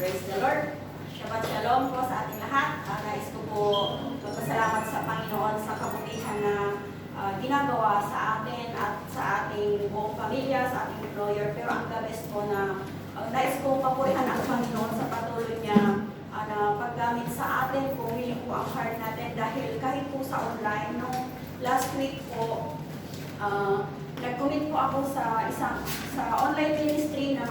Praise the Lord. Shabbat Shalom po sa ating lahat. Nais ko po magpasalamat sa Panginoon sa kabutihan na ginagawa sa atin at sa ating buong pamilya, sa ating employer. Pero ang the best po na nais ko papurihan ang Panginoon sa patuloy niya na paggamit sa atin, pumili po ang heart natin dahil kahit po sa online, no, last week po, nag-commit po ako sa online ministry na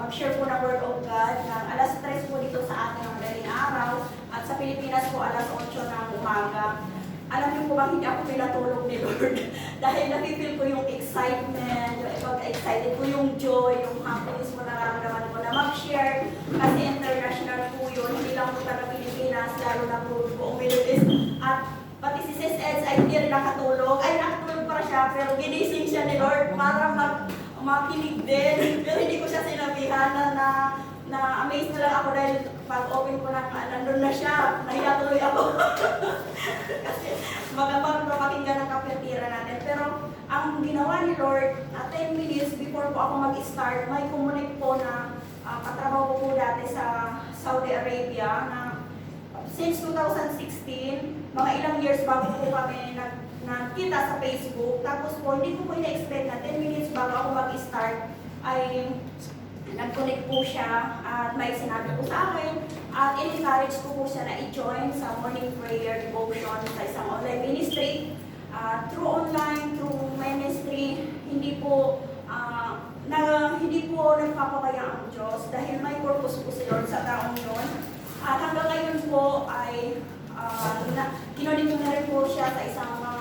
mag-share po ng Word of God ng alas 3 po dito sa atin ng madaling araw at sa Pilipinas po alas 8 ng umaga. Alam niyo po ba, hindi ako pinatulog ni Lord dahil napipil ko yung excitement, yung pag-excited ko, yung joy, yung happiness mo nararamdaman ko na mag-share kasi international po yun, hindi lang po taga Pilipinas, lalo na po buong Philippines. At pati si Sis Eds ay hindi rin nakatulog pa siya, pero ginising siya ni Lord para makinig din. Pero hindi ko siya sinabihan na amazed na lang ako dahil pag open ko ng nandun na siya, nahiya tuloy ako. Kasi magandang pakinggan ng kapatira natin. Pero ang ginawa ni Lord, 10 minutes before po ako mag-start, may kumunik po na katrabaho ko po dati sa Saudi Arabia na since 2016, mga ilang years bago po kami nakita sa Facebook. Tapos po, hindi ko po ina-expect na 10 minutes bago ako mag-start ay nag-connect po siya at may sinabi po sa akin at in-encourage ko po siya na i-join sa morning prayer devotion sa isang online ministry. Through online, through ministry, hindi po nagpapabaya ang Diyos dahil may purpose po si Lord sa taong yun. At hanggang ngayon po ay kinonect na rin po siya sa isang mga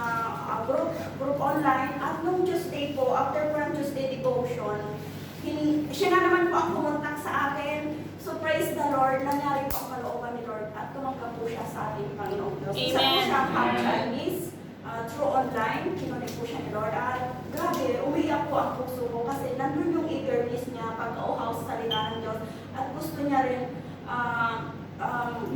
group online. At nung Tuesday po, after po ng Tuesday devotion, siya na naman po ang pumuntak sa akin. So praise the Lord, nangyari po ang kalooban ni Lord at tumanggap po siya sa ating Panginoong Diyos. Isa po siya ang Chinese, through online, kinonect po siya ni Lord. At grabe, umiyak po ang puso ko kasi nandun yung eagerness niya pagka-uhaw sa salita ng Diyos. At gusto niya rin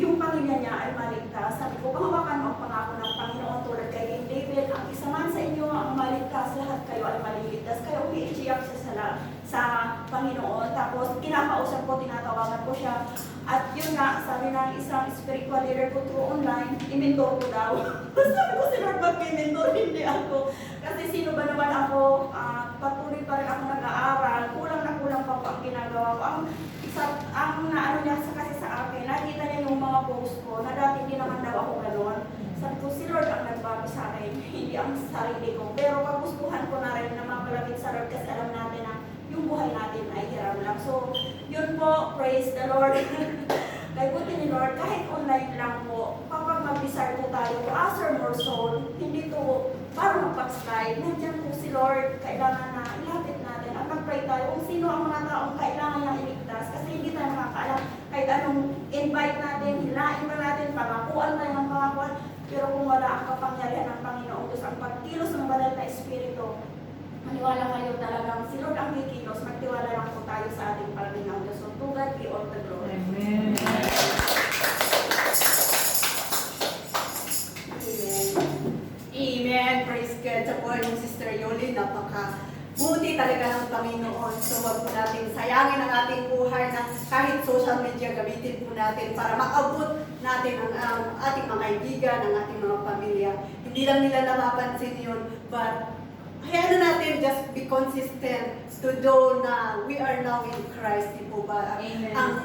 yung pamilya niya ay maligtas. Sabi ko, pahawakan mo ang pangako ng Panginoon tulad kay King David. Ang isa man sa inyo ang maligtas, lahat kayo ay maliligtas. Kaya umiiyak siya sa Panginoon. Tapos kinakausap ko, tinatawagan ko siya. At yun nga, sabi ng isang spiritual leader ko through online, i-mentor ko daw. Sabi ko, si Lord mag-mentor, hindi ako. Kasi sino ba naman ako, patuloy pa rin ako nag-aaral, kulang na kulang pa po ang ginagawa ko. Ang naano niya kasi sa akin, nakita niya yung mga post ko, na dati hindi naman daw ako gano'n. Sabi ko, si Lord ang nagbago sa akin, hindi ang sarili ko. Pero kagustuhan ko na rin na mapalapit sa Lord kasi alam natin na yung buhay natin ay hiram lang. So, yun po, praise the Lord. Kaya buti ni Lord, kahit online lang po, kapag mag-desire po tayo to answer more soul, hindi to para mag-backslide. Nandiyan po si Lord, kailangan na ilapit natin at mag-pray tayo kung sino ang mga taong kailangan niyang iligtas kasi hindi tayo nakakaalam kahit anong invite natin, hilain ba natin, pangakuan tayo ng pangakuan, pero kung wala ang kapangyarihan ng Panginoon Diyos, ang pagkilos ng banal na Espiritu, maniwala kayo talagang si Lord ang kikilos, magtiwala lang po tayo sa ating Panginoon Diyos. So, to God be all the glory. Amen. Amen. Praise God. Sa po yung Sister Yoli, buti talaga ng Panginoon. So, wag po natin sayangin ang ating buhay na kahit social media gamitin po natin para maabot natin ang ating mga kaibigan, ang ating mga pamilya. Hindi lang nila napapansin yun, but hayaan natin just be consistent to know na we are now in Christ, di po ba? Amen. Ang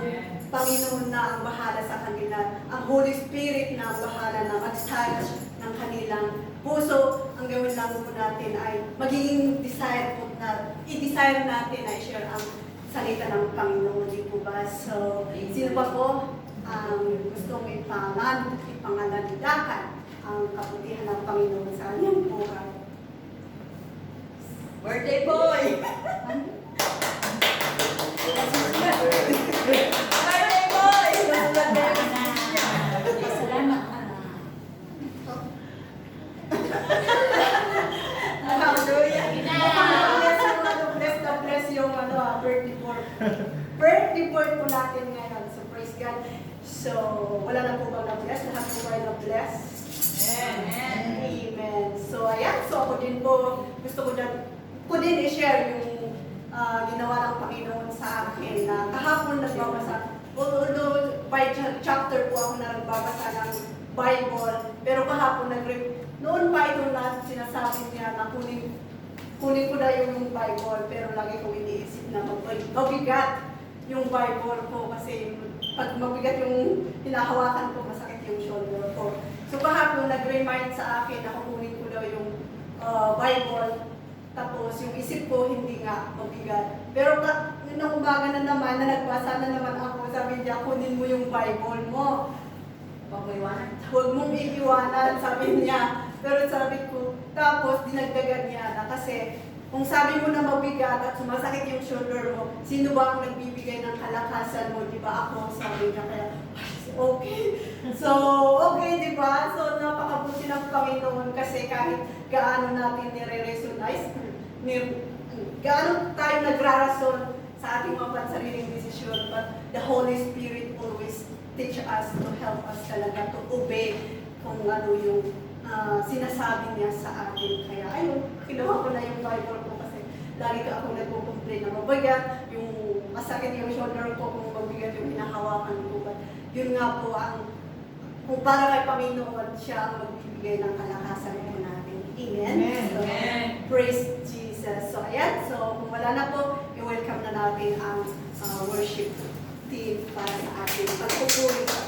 Panginoon na ang bahala sa kanila. Ang Holy Spirit na ang bahala na mag-touch ng kanilang puso. Ang gawin lang po natin ay magiging desire po na i-desire natin na i-share ang salita ng Panginoon, di po ba? So, sino pa po ang gustong ipangaladakan ang kabutihan ng Panginoon sa kanyang buhay? Birthday boy! Birthday boy! Salamat. Hallelujah! Bless yung birthday boy. Birthday boy po natin ngayon. So, praise God. So, wala na po bang na-bless? Lahat po ba na-bless? Amen. Amen. So, ayan. So, ako din po, gusto ko din i-share yung ginawa ng Panginoon sa akin na kahapon nagbabasa although by chapter po ako na nagbabasa ng Bible, pero kahapon noon pa ito na sinasabi niya na kunin ko na yung Bible, pero lagi kong iniisip na mabigat yung Bible ko kasi pag mabigat yung hinahawakan ko, masakit yung shoulder ko. So kahapon nag-remind sa akin na kukunin ko daw yung Bible, tapos yung isip ko hindi nga mabigat. Pero nung umaga na naman, na nagbasa na naman ako, sabi niya, kunin mo yung Bible mo. Huwag mo iwanan. Huwag mong iiwanan, sabi niya. Pero sabi ko, tapos dinagdagan niya na kasi kung sabi mo na mabigat at sumasakit yung shoulder mo, sino ba ang nagbibigay ng kalakasan mo? Di ba ako? Sabi niya kaya, okay. So, okay, di ba? So, napakabuti ng Panginoon kasi kahit gaano natin nire-resonize, gaano tayo nagrarason sa ating mga pansariling desisyon, but the Holy Spirit always teach us to help us talaga to obey kung ano yung sinasabi niya sa atin. Kaya ayun, kinuha ko na yung Bible ko kasi lagi ka ako nagpo-complain na mabigat, yung masakit yung shoulder ko kung mabigat yung hinahawakan ko. But yun nga po ang, kung para kay Panginoon, siya ang magbibigay ng kalakasan po natin. Amen? Amen. So, praise Jesus. So ayan, so kung wala na po, i-welcome na natin ang worship team para sa ating pagpupuri sa